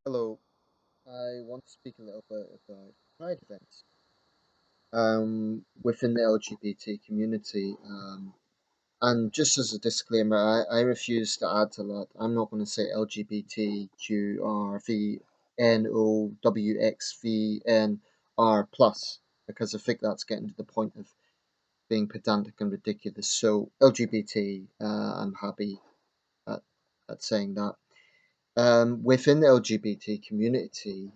Hello, I want to speak a little bit about pride events within the LGBT community. And just as a disclaimer, I refuse to add to that. I'm not going to say LGBTQRVNOWXVNR plus because I think that's getting to the point of being pedantic and ridiculous. So LGBT, I'm happy at, at saying that. Within the LGBT community,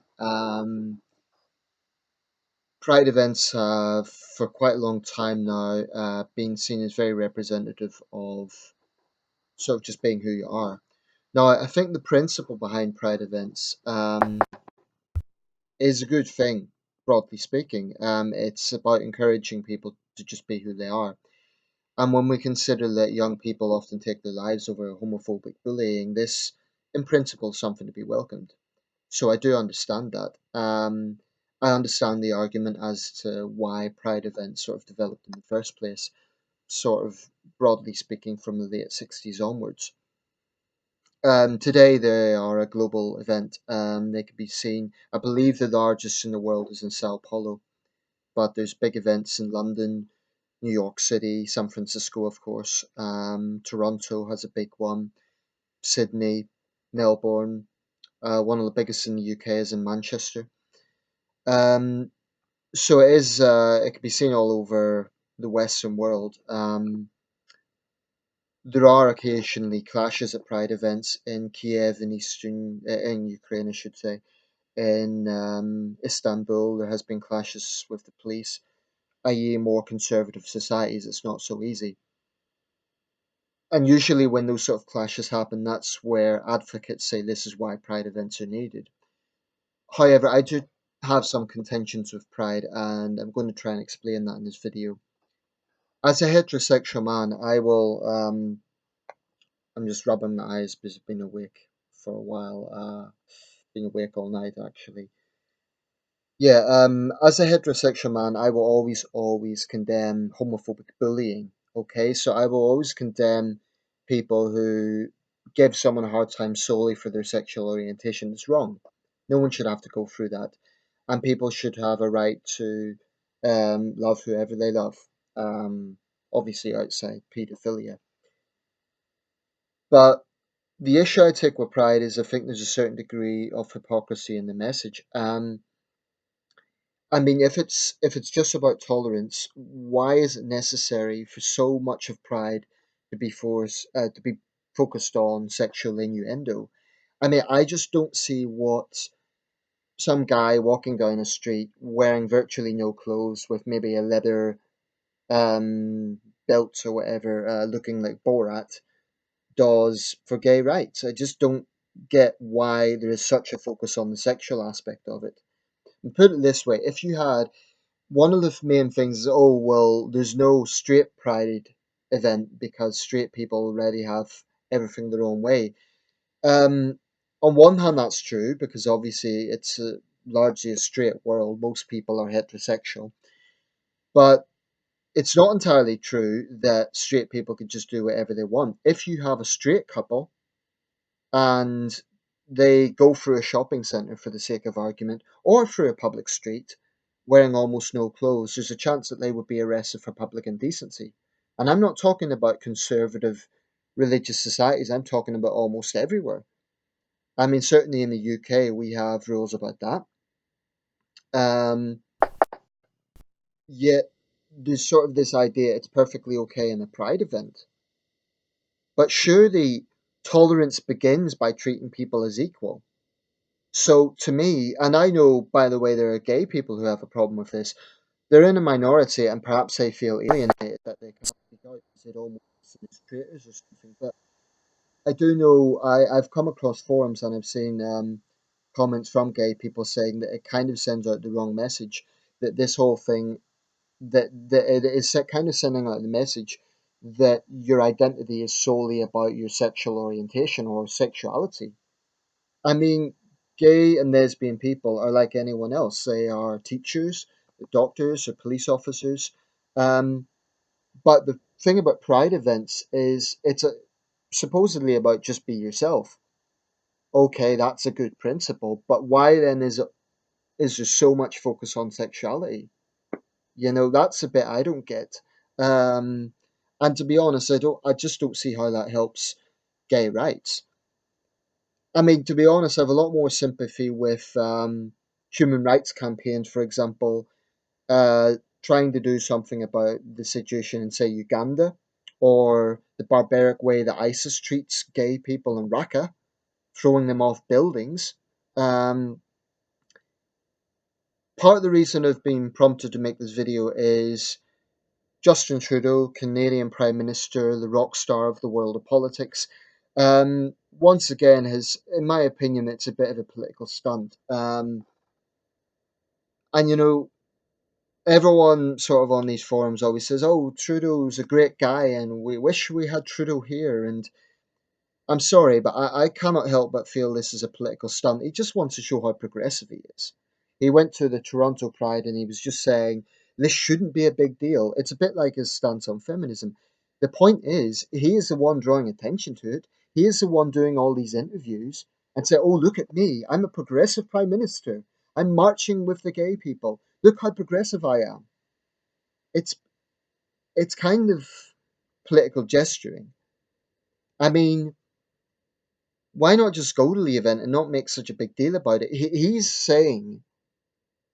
Pride events have, for quite a long time now, been seen as very representative of sort of just being who you are. Now, I think the principle behind Pride events is a good thing, broadly speaking. It's about encouraging people to just be who they are. And when we consider that young people often take their lives over homophobic bullying, this, in principle, is something to be welcomed. So I do understand that. I understand the argument as to why Pride events sort of developed in the first place, sort of broadly speaking, from the late 60s onwards. Today they are a global event. They can be seen, I believe the largest in the world is in Sao Paulo, but there's big events in London, New York City, San Francisco, of course. Toronto has a big one, Sydney, Melbourne. One of the biggest in the UK is in Manchester. Um, So it is. It can be seen all over the Western world. There are occasionally clashes at Pride events in Kiev, in Ukraine, I should say. In Istanbul, there has been clashes with the police. I.e., more conservative societies, it's not so easy. And usually, when those sort of clashes happen, that's where advocates say this is why Pride events are needed. However, I do have some contentions with Pride, and I'm going to try and explain that in this video. As a heterosexual man, I'm just rubbing my eyes because I've been awake for a while. Been awake all night actually. Yeah, as a heterosexual man, I will always condemn homophobic bullying. Okay, so I will always condemn people who give someone a hard time solely for their sexual orientation. It's wrong. No one should have to go through that, and people should have a right to love whoever they love. Um, Obviously outside paedophilia. But the issue I take with Pride is I think there's a certain degree of hypocrisy in the message. I mean, if it's just about tolerance, why is it necessary for so much of Pride to be focused on sexual innuendo? I mean, I just don't see what some guy walking down a street wearing virtually no clothes with maybe a leather um, belt or whatever, looking like Borat, does for gay rights. I just don't get why there is such a focus on the sexual aspect of it. And put it this way, if you had one of the main things is, oh, well, there's no straight pride event because straight people already have everything their own way. Um, on one hand, that's true because obviously largely a straight world. Most people are heterosexual. But it's not entirely true that straight people can just do whatever they want. If you have a straight couple and they go through a shopping centre for the sake of argument, or through a public street wearing almost no clothes, there's a chance that they would be arrested for public indecency. And I'm not talking about conservative religious societies, I'm talking about almost everywhere. I mean, certainly in the UK, we have rules about that. Um, Yet, there's sort of this idea it's perfectly okay in a pride event. But surely, tolerance begins by treating people as equal. So to me, and I know, by the way, there are gay people who have a problem with this. They're in a minority, and perhaps they feel alienated that they can't speak out because they'd almost seen as traitors or something. But I do know I've come across forums and I've seen comments from gay people saying that it kind of sends out the wrong message. That this whole thing that it is kind of sending out the message that your identity is solely about your sexual orientation or sexuality. I mean, gay and lesbian people are like anyone else. They are teachers, doctors, or police officers. Um, but the thing about pride events is supposedly about just be yourself. Okay, that's a good principle, but why then is there so much focus on sexuality? That's a bit I don't get. Um, and to be honest, I just don't see how that helps gay rights. I mean, to be honest, I have a lot more sympathy with human rights campaigns, for example, trying to do something about the situation in, say, Uganda, or the barbaric way that ISIS treats gay people in Raqqa, throwing them off buildings. Um, Part of the reason I've been prompted to make this video is Justin Trudeau, Canadian Prime Minister, the rock star of the world of politics, once again has, in my opinion, it's a bit of a political stunt. And everyone sort of on these forums always says, "Oh, Trudeau's a great guy, and we wish we had Trudeau here." And I'm sorry, but I cannot help but feel this is a political stunt. He just wants to show how progressive he is. He went to the Toronto Pride and he was just saying, this shouldn't be a big deal. It's a bit like his stance on feminism. The point is, he is the one drawing attention to it. He is the one doing all these interviews and say, oh, look at me. I'm a progressive prime minister. I'm marching with the gay people. Look how progressive I am. It's it's kind of political gesturing. I mean, why not just go to the event and not make such a big deal about it? He's saying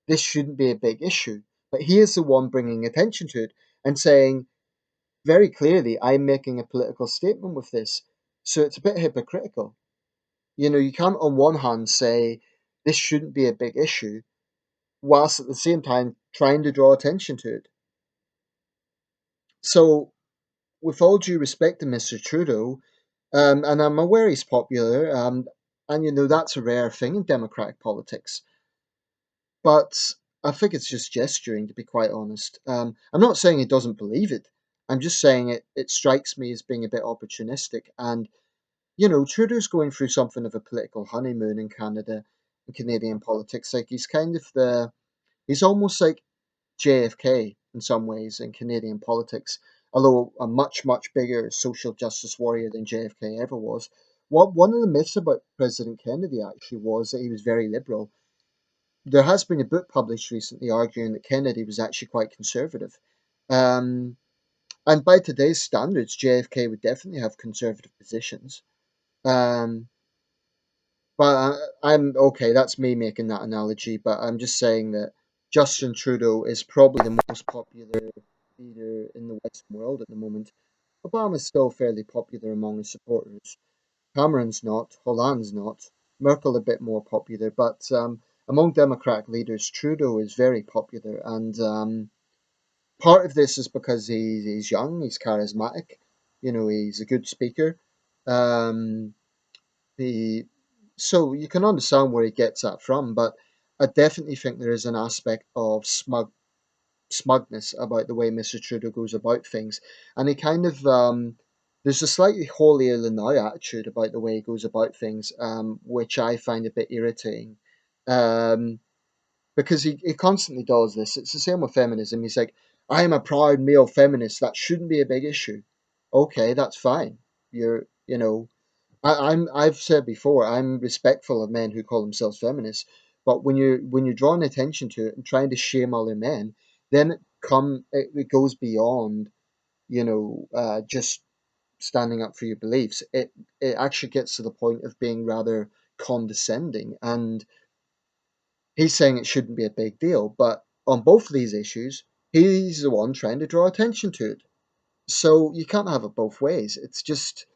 this shouldn't be a big issue, but he is the one bringing attention to it and saying very clearly, I'm making a political statement with this. So it's a bit hypocritical. You can't on one hand say this shouldn't be a big issue, whilst at the same time trying to draw attention to it. So, with all due respect to Mr. Trudeau, and I'm aware he's popular, and that's a rare thing in democratic politics. But I think it's just gesturing, to be quite honest. I'm not saying he doesn't believe it. I'm just saying it strikes me as being a bit opportunistic. And, Trudeau's going through something of a political honeymoon in Canada, in Canadian politics. Like, he's almost like JFK in some ways in Canadian politics, although a much, much bigger social justice warrior than JFK ever was. One of the myths about President Kennedy actually was that he was very liberal. There has been a book published recently arguing that Kennedy was actually quite conservative. Um, and by today's standards, JFK would definitely have conservative positions. Um, but I'm okay, that's me making that analogy, but I'm just saying that Justin Trudeau is probably the most popular leader in the Western world at the moment. Obama's still fairly popular among his supporters. Cameron's not, Hollande's not, Merkel a bit more popular, but among Democratic leaders, Trudeau is very popular, and part of this is because he's young, he's charismatic, he's a good speaker. Um, he, so you can understand where he gets that from, but I definitely think there is an aspect of smugness about the way Mr. Trudeau goes about things, and he kind of there's a slightly holier than thou attitude about the way he goes about things, which I find a bit irritating, um, because he constantly does this. It's the same with feminism. He's like, "I'm a proud male feminist. That shouldn't be a big issue." Okay, that's fine. You're, I've said before, I'm respectful of men who call themselves feminists, but when you're drawing attention to it and trying to shame other men, then it goes beyond just standing up for your beliefs. It actually gets to the point of being rather condescending, and he's saying it shouldn't be a big deal, but on both of these issues, he's the one trying to draw attention to it. So you can't have it both ways. It's just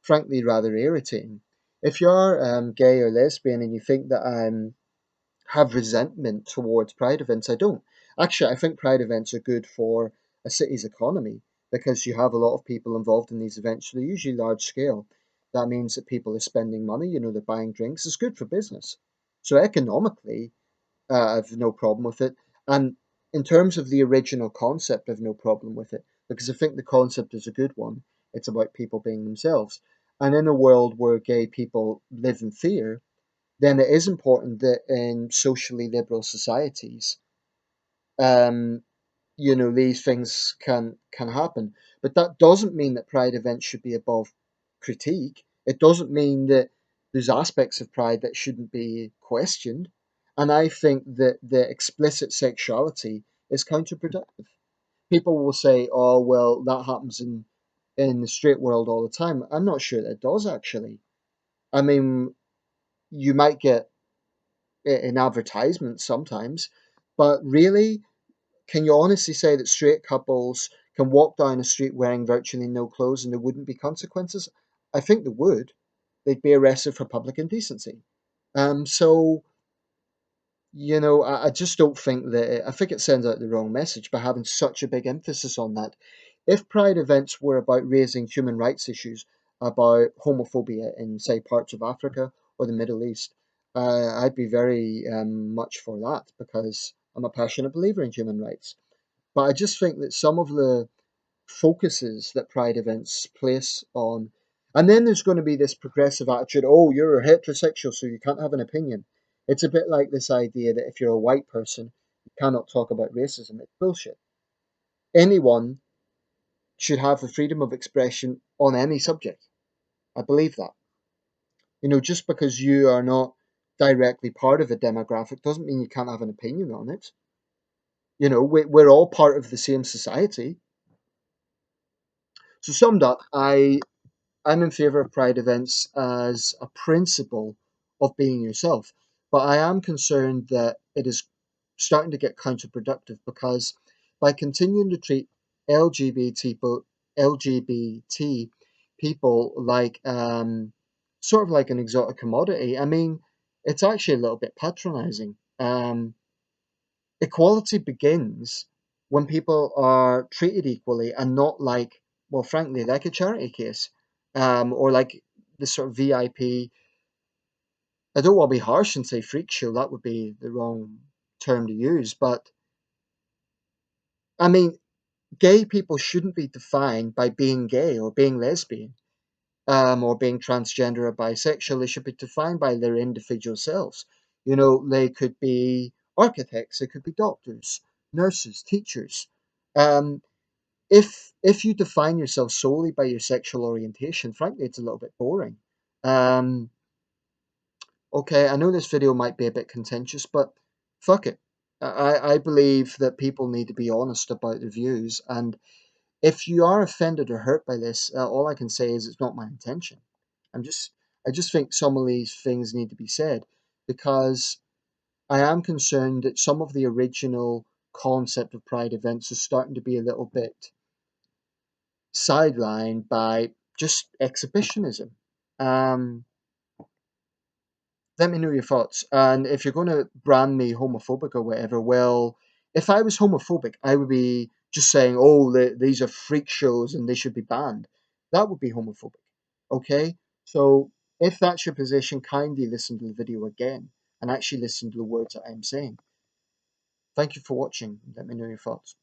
frankly rather irritating. If you're gay or lesbian and you think that I have resentment towards pride events, I don't. Actually, I think pride events are good for a city's economy because you have a lot of people involved in these events. So they're usually large scale. That means that people are spending money, they're buying drinks. It's good for business. So economically, I've no problem with it. And in terms of the original concept, I've no problem with it because I think the concept is a good one. It's about people being themselves. And in a world where gay people live in fear, then it is important that in socially liberal societies, um, these things can happen. But that doesn't mean that pride events should be above critique. It doesn't mean that There's aspects of pride that shouldn't be questioned. And I think that the explicit sexuality is counterproductive. People will say, oh, well, that happens in the straight world all the time. I'm not sure that it does, actually. I mean, you might get it in advertisements sometimes, but really, can you honestly say that straight couples can walk down a street wearing virtually no clothes and there wouldn't be consequences? I think there would. They'd be arrested for public indecency. So I just don't think that I think it sends out the wrong message by having such a big emphasis on that. If Pride events were about raising human rights issues, about homophobia in, say, parts of Africa or the Middle East, I'd be very much for that because I'm a passionate believer in human rights. But I just think that some of the focuses that Pride events place on. And then there's going to be this progressive attitude, oh, you're a heterosexual, so you can't have an opinion. It's a bit like this idea that if you're a white person, you cannot talk about racism. It's bullshit. Anyone should have the freedom of expression on any subject. I believe that. Just because you are not directly part of a demographic doesn't mean you can't have an opinion on it. We're all part of the same society. So summed up, I'm in favor of pride events as a principle of being yourself, but I am concerned that it is starting to get counterproductive because by continuing to treat LGBT people like sort of like an exotic commodity, I mean, it's actually a little bit patronizing. Equality begins when people are treated equally and not like, well, frankly, like a charity case, or like the sort of VIP. I don't want to be harsh and say freak show. That would be the wrong term to use. But I mean, gay people shouldn't be defined by being gay or being lesbian, or being transgender or bisexual. They should be defined by their individual selves. They could be architects, they could be doctors, nurses, teachers. Um, if you define yourself solely by your sexual orientation, frankly, it's a little bit boring. Um, okay, I know this video might be a bit contentious, but fuck it. I believe that people need to be honest about their views, and if you are offended or hurt by this, all I can say is it's not my intention. I'm just, I just think some of these things need to be said because I am concerned that some of the original concept of pride events is starting to be a little bit sidelined by just exhibitionism. Um, Let me know your thoughts. And if you're going to brand me homophobic or whatever, well, if I was homophobic, I would be just saying, oh, these are freak shows and they should be banned. That would be homophobic. Okay? So if that's your position, kindly listen to the video again and actually listen to the words that I'm saying. Thank you for watching. Let me know your thoughts.